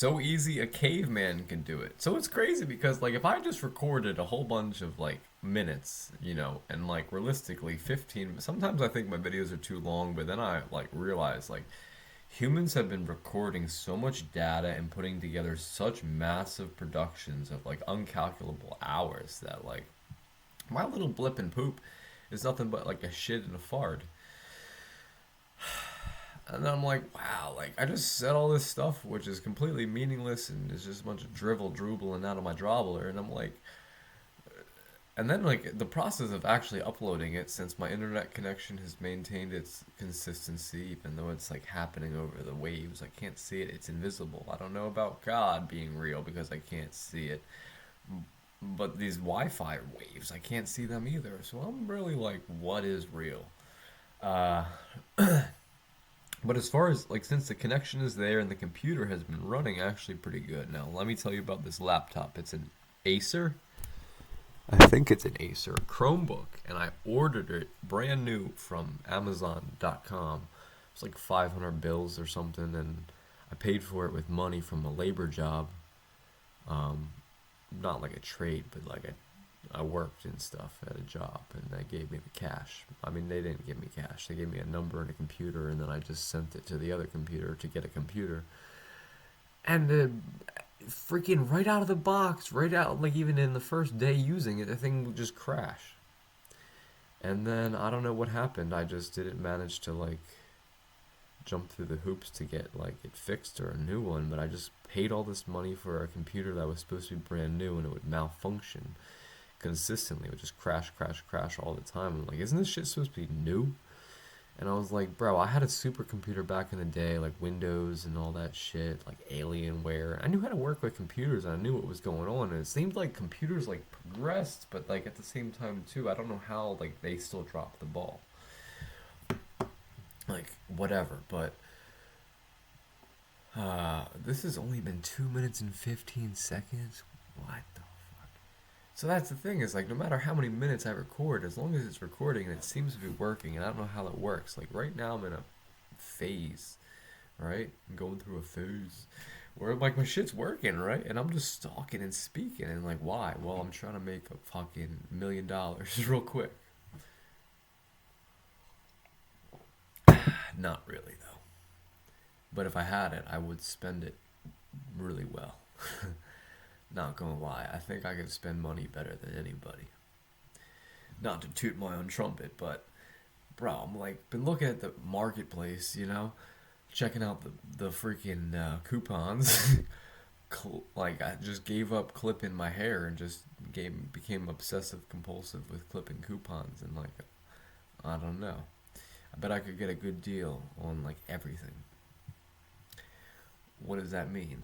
so easy a caveman can do it. So it's crazy because like if I just recorded a whole bunch of like minutes, and like realistically 15, sometimes I think my videos are too long, but then I like realize like humans have been recording so much data and putting together such massive productions of like uncalculable hours that like my little blip and poop is nothing but like a shit and a fart. And then I'm like, wow, like I just said all this stuff which is completely meaningless and is just a bunch of drivel droobling out of my drobbler, and I'm like, and then like the process of actually uploading it, since my internet connection has maintained its consistency, even though it's like happening over the waves, I can't see it. It's invisible. I don't know about God being real because I can't see it. But these Wi-Fi waves, I can't see them either. So I'm really like, what is real? Uh, but as far as like, since the connection is there and the computer has been running actually pretty good. Now, let me tell you about this laptop. It's an Acer. I think it's an Acer Chromebook, and I ordered it brand new from Amazon.com. It's like 500 bills or something, and I paid for it with money from a labor job. Um, Not like a trade, but like I worked and stuff at a job, and they gave me the cash. I mean, they didn't give me cash. They gave me a number and a computer, and then I just sent it to the other computer to get a computer. And freaking right out of the box, right out, like even in the first day using it, the thing would just crash. And then I don't know what happened. I just didn't manage to like jump through the hoops to get like it fixed or a new one, but I just paid all this money for a computer that was supposed to be brand new and it would malfunction consistently. It would just crash, crash, crash all the time. I'm like, isn't this shit supposed to be new? And I was like, bro, I had a supercomputer back in the day, like Windows and all that shit, like Alienware. I knew how to work with computers. And I knew what was going on, and it seemed like computers like progressed, but like at the same time too, I don't know how like they still dropped the ball. Like whatever, but this has only been 2 minutes and 15 seconds. What the? So that's the thing, is like no matter how many minutes I record, as long as it's recording and it seems to be working, and I don't know how that works. Like right now I'm in a phase, right? I'm going through a phase where like my shit's working, right? And I'm just talking and speaking, and like why? Well, I'm trying to make a fucking $1 million real quick. Not really though. But if I had it, I would spend it really well. Not gonna lie, I think I could spend money better than anybody. Not to toot my own trumpet, but bro, I'm like been looking at the marketplace, checking out the freaking coupons. Like I just gave up clipping my hair and just became obsessive compulsive with clipping coupons, and like I don't know. I bet I could get a good deal on like everything. What does that mean?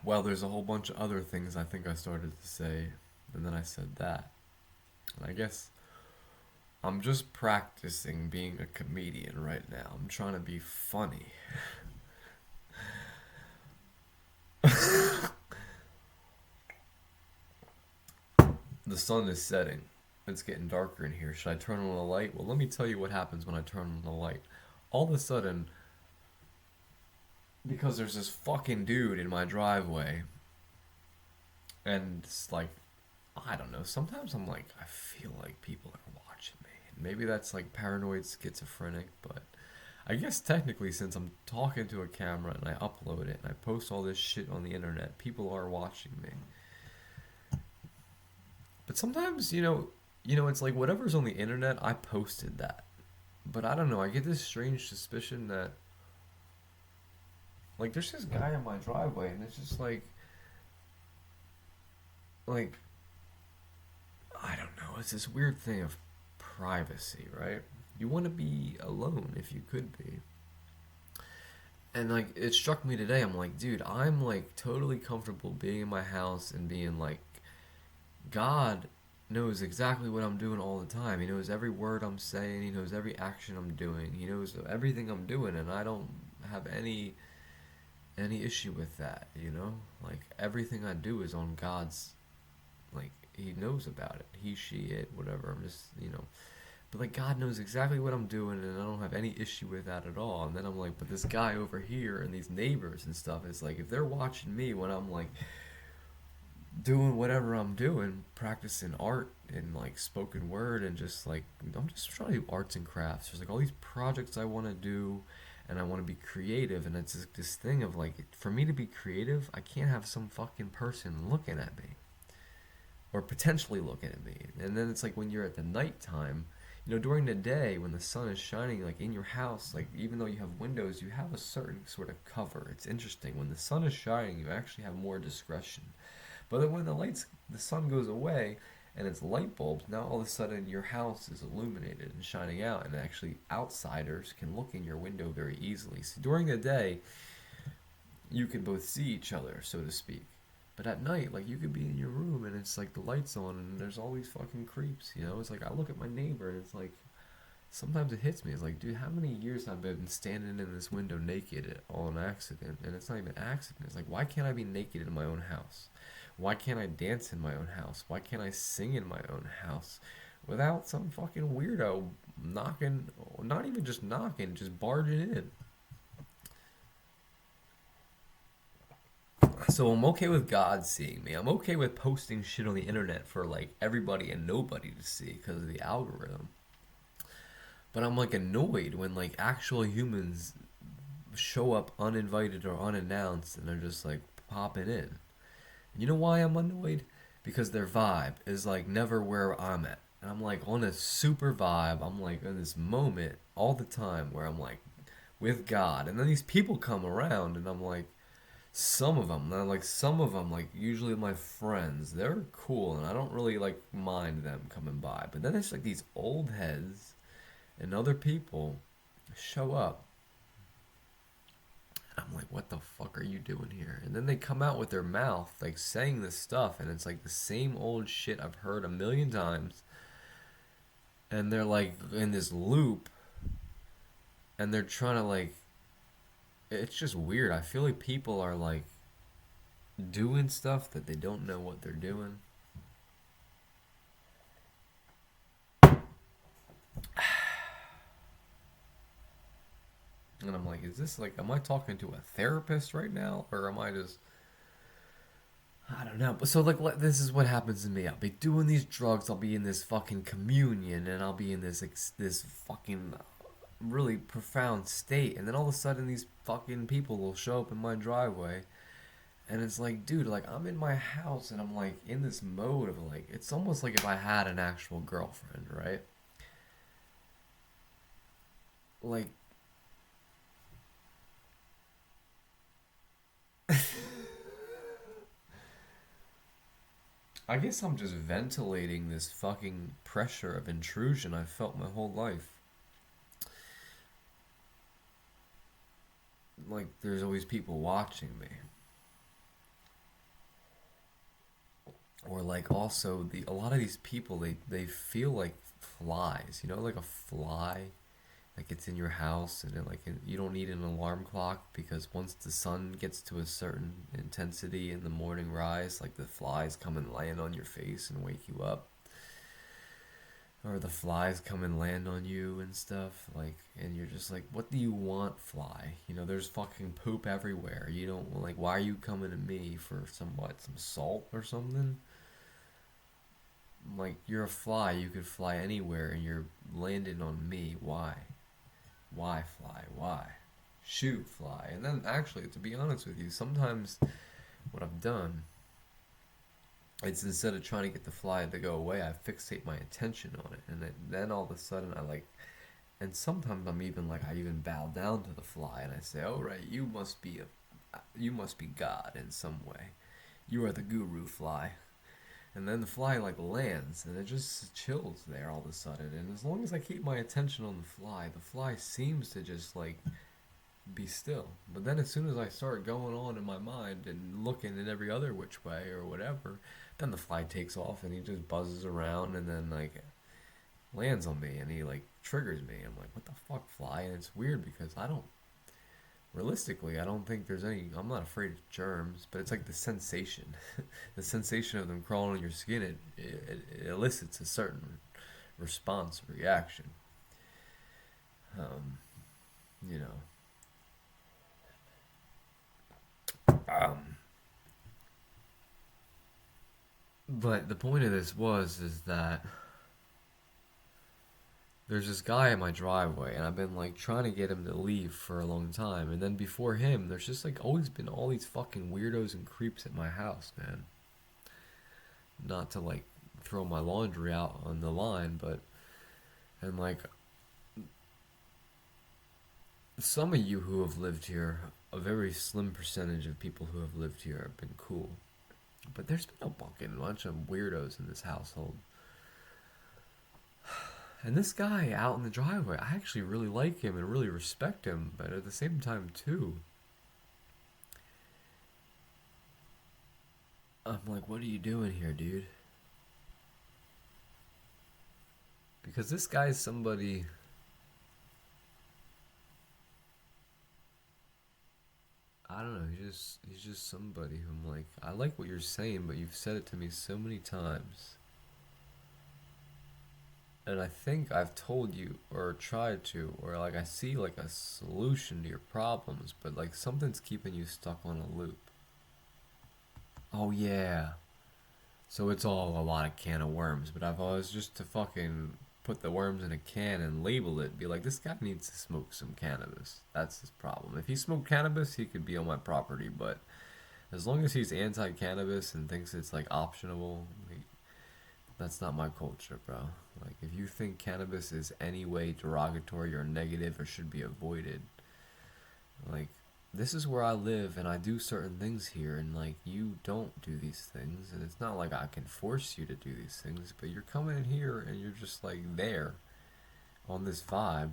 Well, there's a whole bunch of other things I think I started to say, and then I said that. And I guess I'm just practicing being a comedian right now. I'm trying to be funny. The sun is setting. It's getting darker in here. Should I turn on the light? Well, let me tell you what happens when I turn on the light. All of a sudden, because there's this fucking dude in my driveway, and it's like, I don't know, sometimes I'm like, I feel like people are watching me. And maybe that's like paranoid schizophrenic, but I guess technically, since I'm talking to a camera and I upload it and I post all this shit on the internet, people are watching me. But sometimes, it's like whatever's on the internet, I posted that. But I don't know, I get this strange suspicion that, like, there's this guy in my driveway, and it's just like, I don't know, it's this weird thing of privacy, right? You want to be alone if you could be. And like it struck me today, I'm like, dude, I'm like totally comfortable being in my house and being like, God knows exactly what I'm doing all the time. He knows every word I'm saying, he knows every action I'm doing, he knows everything I'm doing, and I don't have any issue with that, Like everything I do is on God's, like he knows about it. He, she, it, whatever. I'm just. But like God knows exactly what I'm doing, and I don't have any issue with that at all. And then I'm like, but this guy over here and these neighbors and stuff is like, if they're watching me when I'm like doing whatever I'm doing, practicing art and like spoken word and just like I'm just trying to do arts and crafts. There's like all these projects I want to do and I want to be creative, and it's this thing of like for me to be creative, I can't have some fucking person looking at me or potentially looking at me. And then it's like when you're at the nighttime, during the day when the sun is shining like in your house, like even though you have windows, you have a certain sort of cover. It's interesting. When the sun is shining, you actually have more discretion. But then when the sun goes away and it's light bulbs, now all of a sudden your house is illuminated and shining out, and actually outsiders can look in your window very easily. So during the day, you can both see each other, so to speak. But at night, like you could be in your room and it's like the lights on and there's all these fucking creeps. It's like I look at my neighbor and it's like sometimes it hits me. It's like, dude, how many years I've been standing in this window naked on accident, and it's not even accident. It's like, why can't I be naked in my own house? Why can't I dance in my own house? Why can't I sing in my own house without some fucking weirdo knocking, not even just knocking, just barging in? So I'm okay with God seeing me. I'm okay with posting shit on the internet for like everybody and nobody to see because of the algorithm. But I'm like annoyed when like actual humans show up uninvited or unannounced and they're just like popping in. You know why I'm annoyed? Because their vibe is like never where I'm at. And I'm like on a super vibe. I'm like in this moment all the time where I'm like with God. And then these people come around and I'm like, some of them, like usually my friends, they're cool and I don't really like mind them coming by. But then it's like these old heads and other people show up. And I'm like, what the fuck are you doing here? And then they come out with their mouth, like saying this stuff, and it's like the same old shit I've heard a million times. And they're like in this loop, and they're trying to like, it's just weird. I feel like people are like doing stuff that they don't know what they're doing. And I'm like, is this like, am I talking to a therapist right now? Or am I just, I don't know. But so, like, this is what happens to me. I'll be doing these drugs, I'll be in this fucking communion, and I'll be in this fucking really profound state. And then all of a sudden, these fucking people will show up in my driveway. And it's like, dude, like, I'm in my house and I'm like in this mode of like, it's almost like if I had an actual girlfriend, right? Like, I guess I'm just ventilating this fucking pressure of intrusion I've felt my whole life. Like, there's always people watching me. Or like also a lot of these people they feel like flies, like a fly, like it's in your house and you don't need an alarm clock because once the sun gets to a certain intensity in the morning rise, like the flies come and land on your face and wake you up, or the flies come and land on you and stuff, like, and you're just like, what do you want, fly? There's fucking poop everywhere. You don't like, why are you coming to me for some salt or something? Like, you're a fly, you could fly anywhere and you're landing on me. Why fly? Why? Shoot, fly. And then actually, to be honest with you, sometimes what I've done, it's instead of trying to get the fly to go away, I fixate my attention on it. And then all of a sudden I like, and sometimes I'm even like, I even bow down to the fly and I say, oh right, you must be God in some way. You are the guru, fly. And then the fly like lands and it just chills there all of a sudden. And as long as I keep my attention on the fly seems to just like be still. But then as soon as I start going on in my mind and looking in every other which way or whatever, then the fly takes off and he just buzzes around and then like lands on me and he like triggers me. I'm like, what the fuck, fly? And it's weird because realistically, I don't think there's any. I'm not afraid of germs, but it's like the sensation, the sensation of them crawling on your skin. It elicits a certain response or reaction. Um, you know. Um, but the point of this is that there's this guy in my driveway, and I've been like trying to get him to leave for a long time. And then before him, there's just like always been all these fucking weirdos and creeps at my house, man. Not to like throw my laundry out on the line, but and like some of you who have lived here, a very slim percentage of people who have lived here have been cool. But there's been a fucking bunch of weirdos in this household. And this guy out in the driveway, I actually really like him and really respect him, but at the same time, too, I'm like, what are you doing here, dude? Because this guy's somebody. I don't know. He's just somebody who I'm like. I like what you're saying, but you've said it to me so many times, and I think I've told you or tried to, or like I see like a solution to your problems, but like something's keeping you stuck on a loop. Oh yeah. So it's all a lot of can of worms, but I've always just to fucking put the worms in a can and label it, be like, this guy needs to smoke some cannabis. That's his problem. If he smoked cannabis, he could be on my property, but as long as he's anti-cannabis and thinks it's like optional, like, that's not my culture, bro. Like, if you think cannabis is any way derogatory or negative or should be avoided, like, this is where I live and I do certain things here, and like, you don't do these things, and it's not like I can force you to do these things, but you're coming in here and you're just like there on this vibe,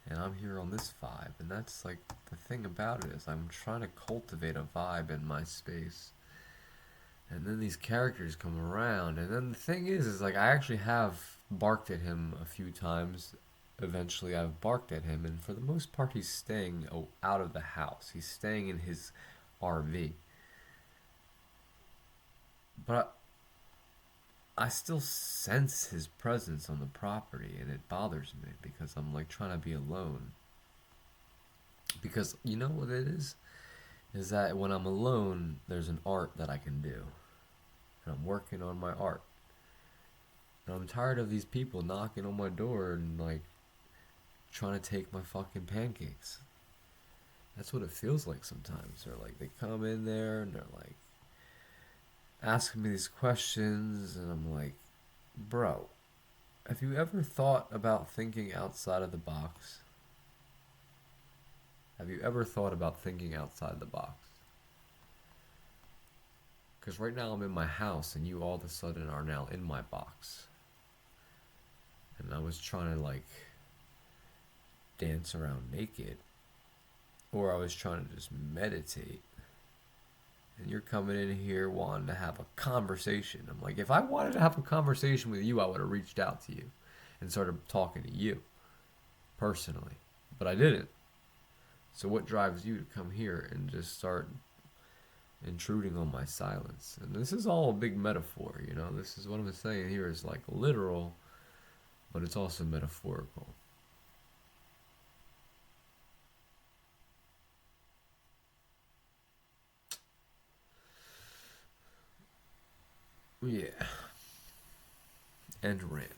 and I'm here on this vibe, and that's like the thing about it is I'm trying to cultivate a vibe in my space. And then these characters come around, and then the thing is like I actually have barked at him a few times. Eventually, I've barked at him, and for the most part, he's staying out of the house. He's staying in his RV. But I still sense his presence on the property, and it bothers me because I'm like trying to be alone. Because you know what it is? Is that when I'm alone, there's an art that I can do. And I'm working on my art. And I'm tired of these people knocking on my door and like trying to take my fucking pancakes. That's what it feels like sometimes. They're like, they come in there and they're like asking me these questions, and I'm like, bro, have you ever thought about thinking outside of the box? Have you ever thought about thinking outside the box? Because right now I'm in my house and you all of a sudden are now in my box. And I was trying to like dance around naked, or I was trying to just meditate. And you're coming in here wanting to have a conversation. I'm like, if I wanted to have a conversation with you, I would have reached out to you and started talking to you personally. But I didn't. So what drives you to come here and just start intruding on my silence? And this is all a big metaphor, you know? This is what I'm saying here is like literal, but it's also metaphorical. Yeah. End rant.